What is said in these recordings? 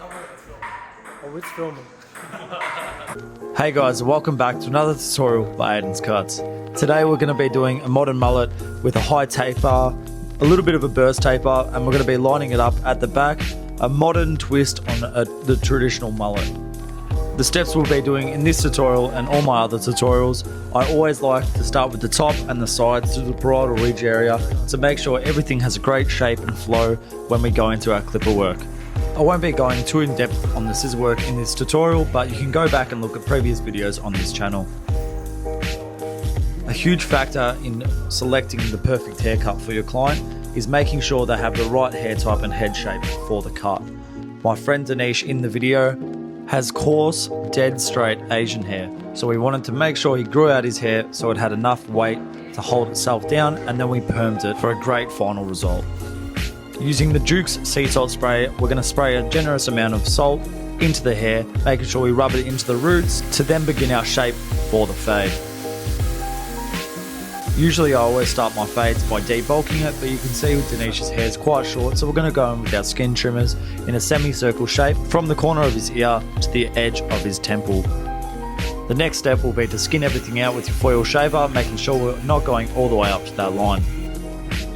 Oh, it's filming. Hey guys, welcome back to another tutorial by Aidan's Cuts. Today we're going to be doing a modern mullet with a high taper, a little bit of a burst taper, and we're going to be lining it up at the back, a modern twist on the traditional mullet. The steps we'll be doing in this tutorial and all my other tutorials, I always like to start with the top and the sides to the parietal ridge area to make sure everything has a great shape and flow when we go into our clipper work. I won't be going too in depth on the scissor work in this tutorial, but you can go back and look at previous videos on this channel. A huge factor in selecting the perfect haircut for your client is making sure they have the right hair type and head shape for the cut. My friend Denise in the video has coarse, dead straight Asian hair, so we wanted to make sure he grew out his hair so it had enough weight to hold itself down, and then we permed it for a great final result. Using the Duke's sea salt spray, we're going to spray a generous amount of salt into the hair, making sure we rub it into the roots to then begin our shape for the fade. Usually I always start my fades by debulking it, but you can see with Denise's hair is quite short, so we're going to go in with our skin trimmers in a semicircle shape from the corner of his ear to the edge of his temple. The next step will be to skin everything out with your foil shaver, making sure we're not going all the way up to that line.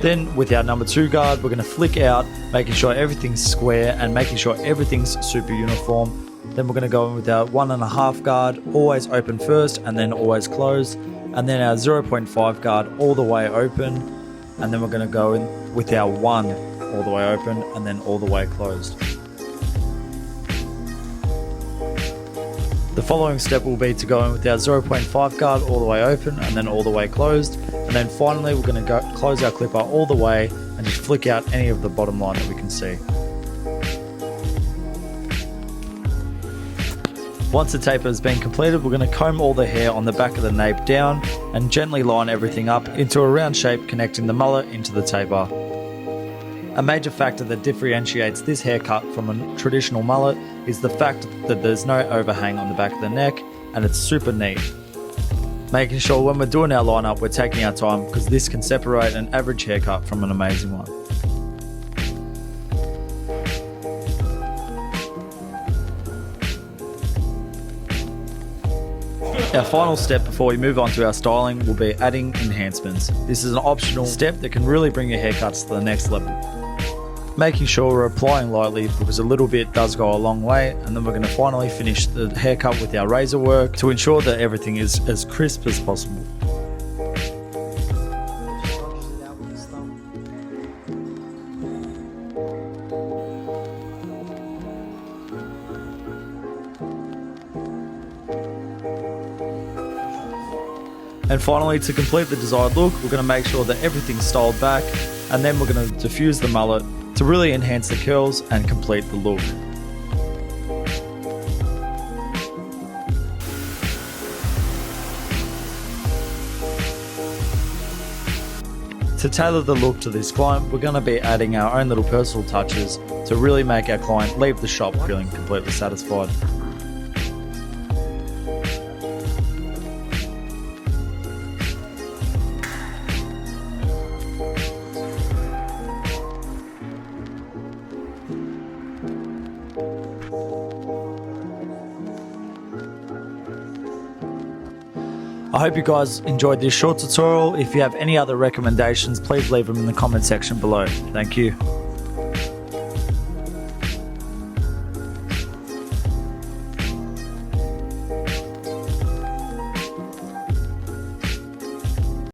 Then with our number 2 guard, we're going to flick out, making sure everything's square and making sure everything's super uniform. Then we're going to go in with our 1.5 guard, always open first and then always closed. And then our 0.5 guard all the way open. And then we're going to go in with our 1 all the way open and then all the way closed. The following step will be to go in with our 0.5 guard all the way open and then all the way closed. And then finally we're going to close our clipper all the way and just flick out any of the bottom line that we can see. Once the taper has been completed, we're going to comb all the hair on the back of the nape down and gently line everything up into a round shape connecting the mullet into the taper. A major factor that differentiates this haircut from a traditional mullet is the fact that there's no overhang on the back of the neck and it's super neat. Making sure when we're doing our lineup we're taking our time, because this can separate an average haircut from an amazing one. Our final step before we move on to our styling will be adding enhancements. This is an optional step that can really bring your haircuts to the next level. Making sure we're applying lightly, because a little bit does go a long way, and then we're going to finally finish the haircut with our razor work to ensure that everything is as crisp as possible. And finally, to complete the desired look, we're going to make sure that everything's styled back, and then we're going to diffuse the mullet to really enhance the curls and complete the look. To tailor the look to this client, we're going to be adding our own little personal touches to really make our client leave the shop feeling completely satisfied. I hope you guys enjoyed this short tutorial. If you have any other recommendations, please leave them in the comment section below. Thank you.